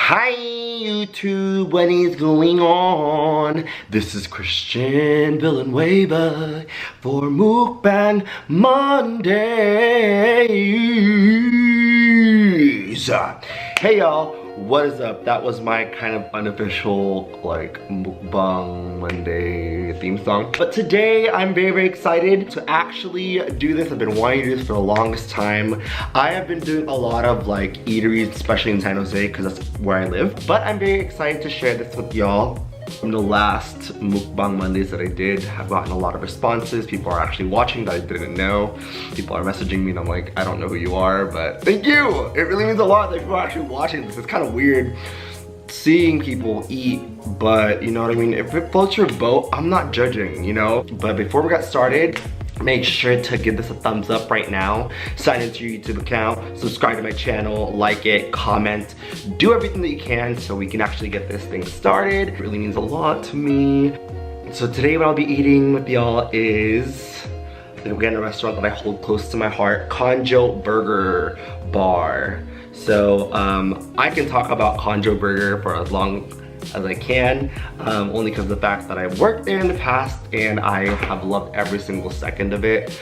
Hi YouTube, what is going on? This is Christian Villanueva for Mukbang Mondays. Hey y'all, what is up? That was my kind of unofficial like Mukbang Monday theme song. But today I'm very excited to actually do this. I've been wanting to do this for the longest time. I have been doing a lot of like eateries, especially in San Jose because that's where I live. But I'm very excited to share this with y'all. From the last Mukbang Mondays that I did, I've gotten a lot of responses. People are actually watching that I didn't know. People are messaging me and I'm like, I don't know who you are, but thank you! It really means a lot that people are actually watching this. It's kind of weird seeing people eat, but you know what I mean? If it floats your boat, I'm not judging, you know? But before we got started, make sure to give this a thumbs up right now. Sign into your YouTube account, subscribe to my channel, like it, comment, do everything that you can so we can actually get this thing started. It really means a lot to me. So today what I'll be eating with y'all is, again, a restaurant that I hold close to my heart, Konjoe Burger Bar. So I can talk about Konjoe Burger for as long as I can, only because of the fact that I've worked there in the past and I have loved every single second of it.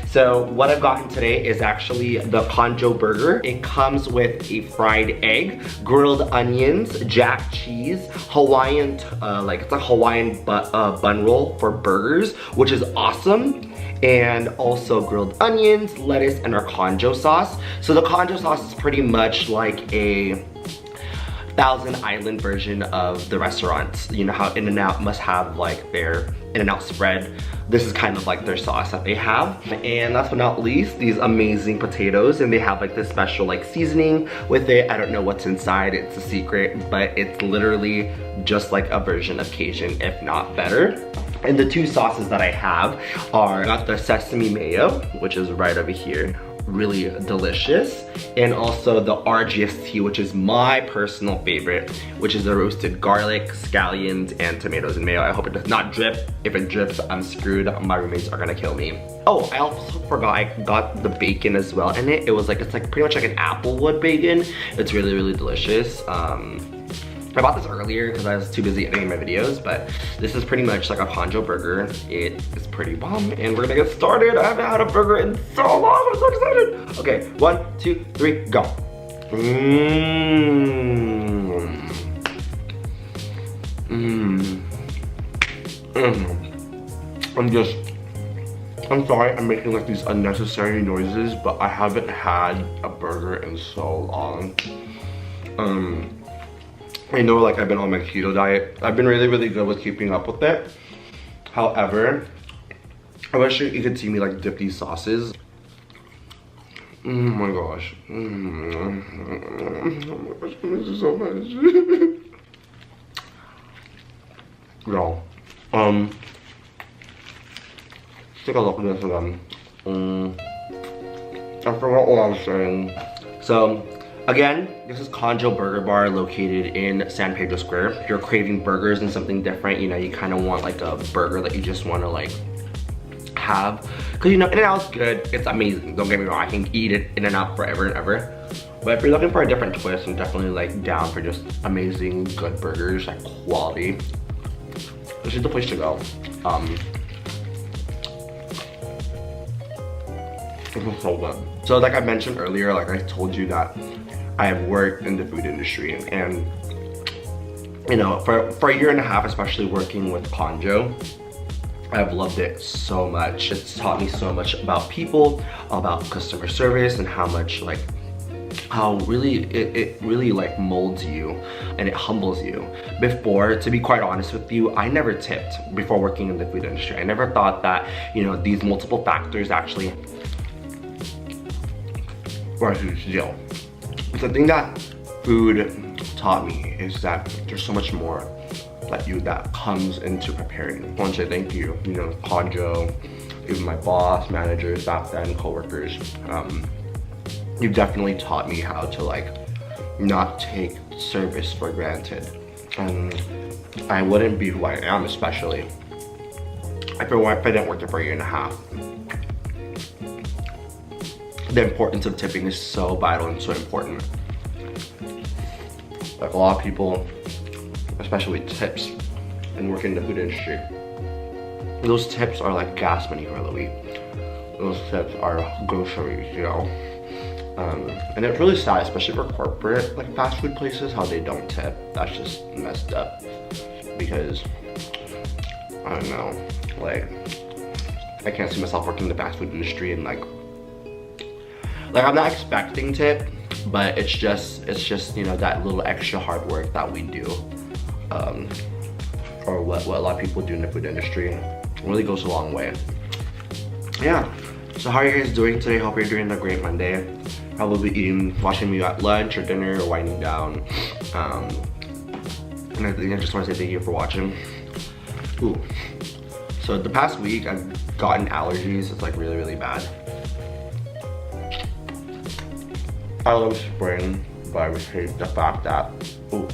So what I've gotten today is actually the Konjoe Burger. It comes with a fried egg, grilled onions, jack cheese, Hawaiian, it's a Hawaiian bun roll for burgers, which is awesome. And also grilled onions, lettuce, and our Konjoe sauce. So the Konjoe sauce is pretty much like a Thousand Island version of the restaurants. You know how In-N-Out must have like their In-N-Out spread. This is kind of like their sauce that they have. And last but not least, these amazing potatoes, and they have like this special like seasoning with it. I don't know what's inside, it's a secret, but it's literally just like a version of Cajun, if not better. And the two sauces that I have are, got the sesame mayo, which is right over here, really delicious, and also the RGST, which is my personal favorite, which is the roasted garlic, scallions, and tomatoes and mayo. I hope it does not drip. If it drips, I'm screwed. My roommates are gonna kill me. Oh, I also forgot I got the bacon as well in it. It's like pretty much like an applewood bacon. It's really delicious. I bought this earlier because I was too busy editing my videos, but this is pretty much like a Konjoe burger. It is pretty bomb, and we're gonna get started. I haven't had a burger in so long, I'm so excited. Okay, 1, 2, 3, go. I'm sorry, I'm making like these unnecessary noises, but I haven't had a burger in so long. I know like I've been on my keto diet. I've been really good with keeping up with it. However, I wish you could see me like dip these sauces. Oh my gosh. Oh my gosh, this is so much. Y'all, take a look at this again. I forgot what I was saying. So, again, this is Konjoe Burger Bar located in San Pedro Square. If you're craving burgers and something different, you know, you kind of want like a burger that you just want to like have. Cause you know, In-N-Out's good, it's amazing. Don't get me wrong, I can eat it In-N-Out forever and ever. But if you're looking for a different twist, I'm definitely like down for just amazing, good burgers, like quality. This is the place to go. It's so good. So like I mentioned earlier, like I told you that I have worked in the food industry, and you know, for a year and a half, especially working with Konjoe, I've loved it so much. It's taught me so much about people, about customer service, and how much like, how really, it really like molds you and it humbles you. Before, to be quite honest with you, I never tipped before working in the food industry. I never thought that, you know, these multiple factors actually were a huge deal. The thing that food taught me is that there's so much more that comes into preparing. I want to say thank you, you know, Konjoe, even my boss, managers back then, coworkers. You've definitely taught me how to like not take service for granted, and I wouldn't be who I am, especially if I didn't work there for a year and a half. The importance of tipping is so vital and so important. like a lot of people, especially with tips and working in the food industry, those tips are like gas money for the week. Those tips are groceries, you know. And it's really sad, especially for corporate like fast food places, how they don't tip. That's just messed up. Because I don't know, like I can't see myself working in the fast food industry and like I'm not expecting tip, but it's just you know, that little extra hard work that we do, or what a lot of people do in the food industry really goes a long way. Yeah. So how are you guys doing today? Hope you're doing a great Monday. Probably watching me at lunch or dinner or winding down. And I think I just want to say thank you for watching. Ooh. So the past week I've gotten allergies. It's like really, really bad. I love spring, but I just hate the fact that, ooh.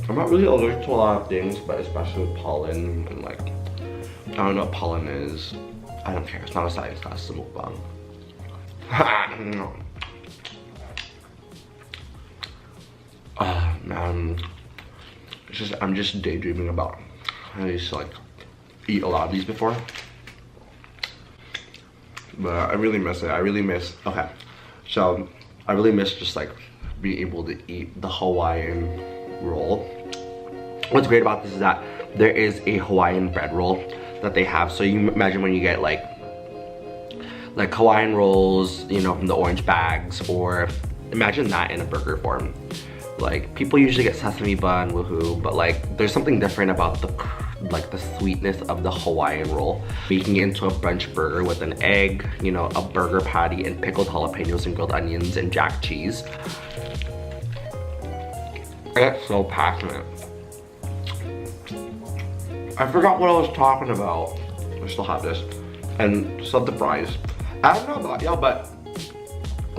I'm not really allergic to a lot of things, but especially with pollen and like, I don't know what pollen is. I don't care, it's not a science class, it's a mukbang. Man, it's just, I'm just daydreaming about, I used to like eat a lot of these before. But I really miss it, I really miss, okay. So, I really miss just like being able to eat the Hawaiian roll. What's great about this is that there is a Hawaiian bread roll that they have. So you imagine when you get like Hawaiian rolls, you know, from the orange bags, or imagine that in a burger form. Like people usually get sesame bun, woohoo, but like there's something different about the sweetness of the Hawaiian roll. Making it into a brunch burger with an egg, you know, a burger patty and pickled jalapenos and grilled onions and jack cheese. I get so passionate. I forgot what I was talking about. I still have this. And sub the fries. I don't know about y'all, but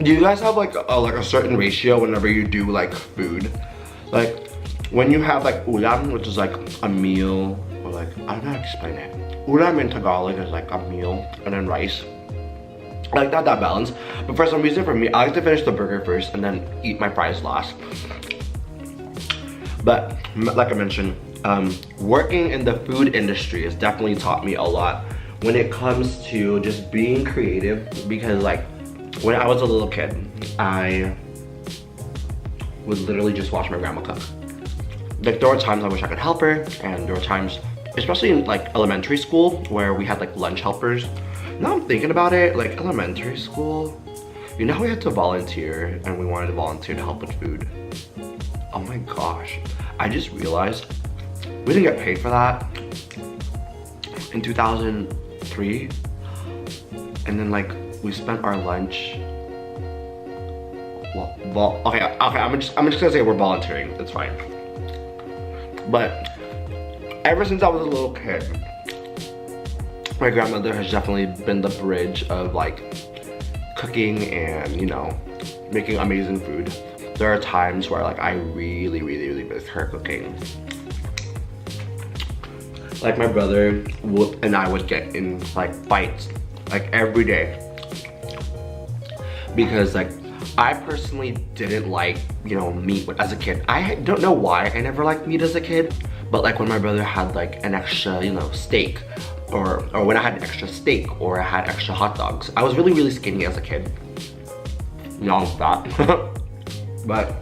do you guys have like a certain ratio whenever you do like food? Like when you have like ulam, which is like a meal, or like, I don't know how to explain it. Ulam in Tagalog is like a meal, and then rice. Like not that balanced. But for some reason for me, I like to finish the burger first and then eat my fries last. But like I mentioned, working in the food industry has definitely taught me a lot when it comes to just being creative, because like when I was a little kid, I would literally just watch my grandma cook. Like there were times I wish I could help her, and there were times, especially in like elementary school, where we had like lunch helpers. Now I'm thinking about it, like elementary school, you know how we had to volunteer and we wanted to volunteer to help with food? Oh my gosh, I just realized we didn't get paid for that in 2003, and then like we spent our lunch. Okay, I'm just gonna say we're volunteering. It's fine. But ever since I was a little kid, my grandmother has definitely been the bridge of like cooking and, you know, making amazing food. There are times where like I really miss her cooking. Like my brother and I would get in like fights like every day, because like I personally didn't like, you know, meat as a kid. I don't know why I never liked meat as a kid, but like when my brother had like an extra, you know, steak, or when I had an extra steak, or I had extra hot dogs. I was really skinny as a kid. Young fat. But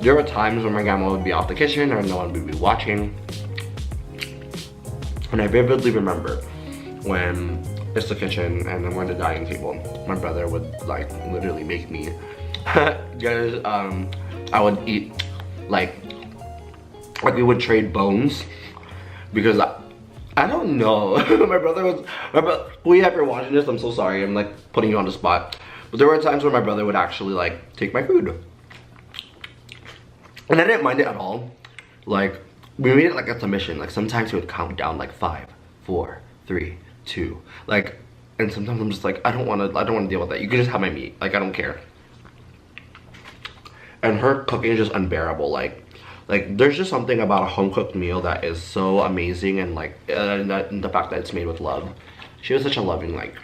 there were times when my grandma would be off the kitchen or no one would be watching. And I vividly remember when it's the kitchen and then we're at the dining table, my brother would like literally make me because I would eat like we would trade bones, because I don't know. my brother, who ever watching this, I'm so sorry, I'm like putting you on the spot, but there were times when my brother would actually like take my food, and I didn't mind it at all. Like we made it like a submission. Like sometimes he would count down like 5, 4, 3, 2, like, and sometimes I'm just like, I don't want to deal with that. You can just have my meat. Like I don't care. And her cooking is just unbearable. Like there's just something about a home cooked meal that is so amazing, and like and the fact that it's made with love. She was such a loving, like,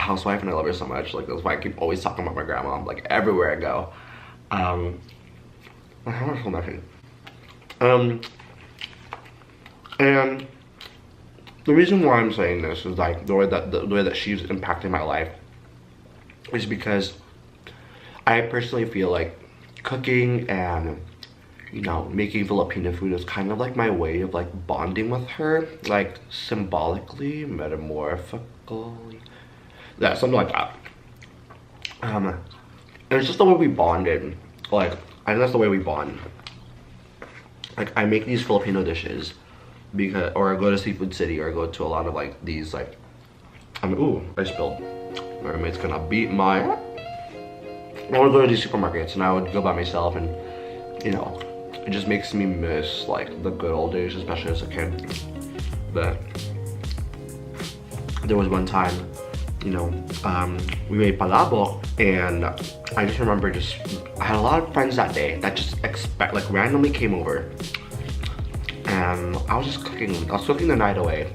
housewife and I love her so much. Like that's why I keep always talking about my grandma like everywhere I go. How much for nothing? And the reason why I'm saying this is like the way that she's impacted my life is because I personally feel like cooking and, you know, making Filipino food is kind of like my way of like bonding with her, like symbolically, metaphorically, yeah, something like that. And it's just the way we bonded. Like, I think that's the way we bond. Like, I make these Filipino dishes because, or I go to Seafood City, or I go to a lot of like these like, ooh, I spilled. My roommate's gonna beat my. I would go to these supermarkets and I would go by myself, and you know, it just makes me miss like the good old days, especially as a kid. But there was one time, you know, we made palabok, and I just remember I had a lot of friends that day that just like randomly came over, and I was cooking the night away,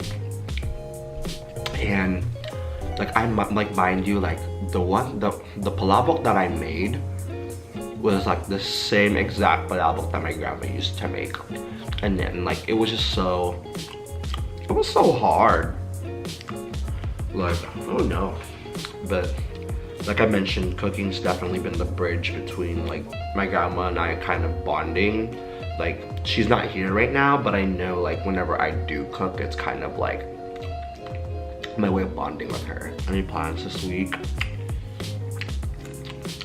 and like mind you, like the palabok that I made was like the same exact palabok that my grandma used to make, and then like it was so hard. Like, oh no. But like I mentioned, cooking's definitely been the bridge between like my grandma and I kind of bonding. Like, she's not here right now, but I know like whenever I do cook, it's kind of like my way of bonding with her. Any plans this week? I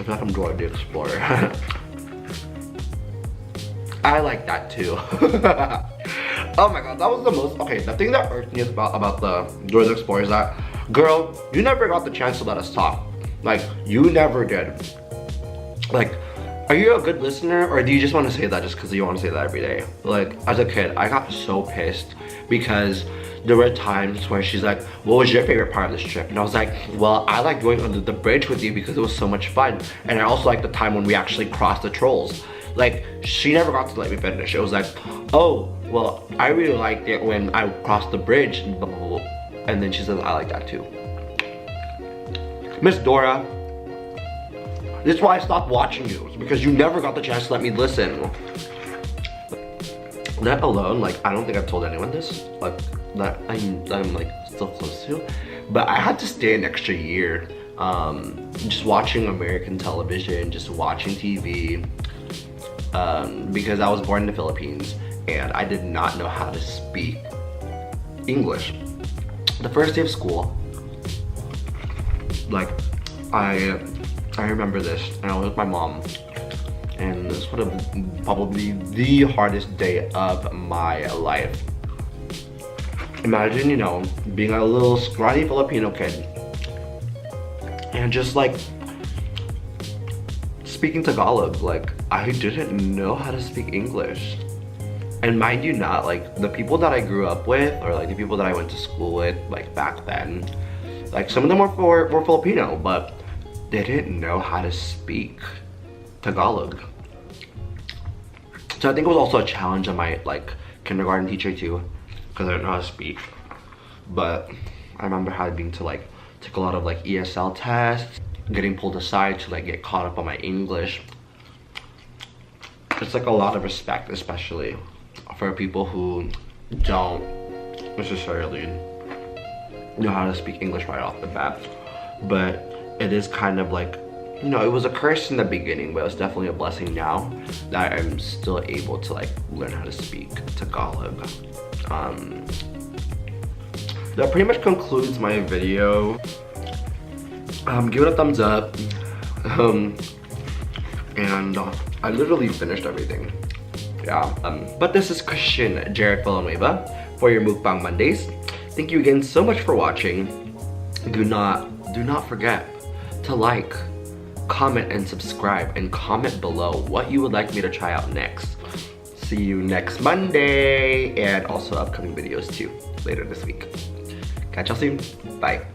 feel like I'm Dora the Explorer. I like that too. Oh my god, that was the most, okay, the thing that irked me about the Dora the Explorer is that, girl, you never got the chance to let us talk. Like, you never did. Like, are you a good listener, or do you just want to say that just because you want to say that every day? Like, as a kid, I got so pissed because there were times where she's like, what was your favorite part of this trip? And I was like, well, I like going under the bridge with you because it was so much fun. And I also like the time when we actually crossed the trolls. Like, she never got to let me finish. It was like, oh, well, I really liked it when I crossed the bridge, and blah, blah, blah. And then she says, I like that too. Miss Dora, this is why I stopped watching you. It's because you never got the chance to let me listen. That alone, like, I don't think I've told anyone this, like, that I'm like still close to. But I had to stay an extra year, just watching American television, just watching TV, because I was born in the Philippines and I did not know how to speak English. The first day of school, like, I remember this, and I was with my mom, and this would have been probably the hardest day of my life. Imagine, you know, being a little scrawny Filipino kid and just like speaking Tagalog. Like, I didn't know how to speak English. And mind you not, like, the people that I grew up with, or like the people that I went to school with, like back then, like some of them were Filipino, but they didn't know how to speak Tagalog. So I think it was also a challenge on my like kindergarten teacher too, because I didn't know how to speak. But I remember having to like take a lot of like ESL tests, getting pulled aside to like get caught up on my English. It's like a lot of respect, especially for people who don't necessarily know how to speak English right off the bat. But it is kind of like, you know, it was a curse in the beginning, but it's definitely a blessing now that I'm still able to like learn how to speak Tagalog. That pretty much concludes my video. Give it a thumbs up. And I literally finished everything. Yeah. But this is Christian Jared Villanueva for your Mukbang Mondays. Thank you again so much for watching. Do not forget to like, comment, and subscribe, and comment below what you would like me to try out next. See you next Monday, and also upcoming videos too later this week. Catch y'all soon. Bye.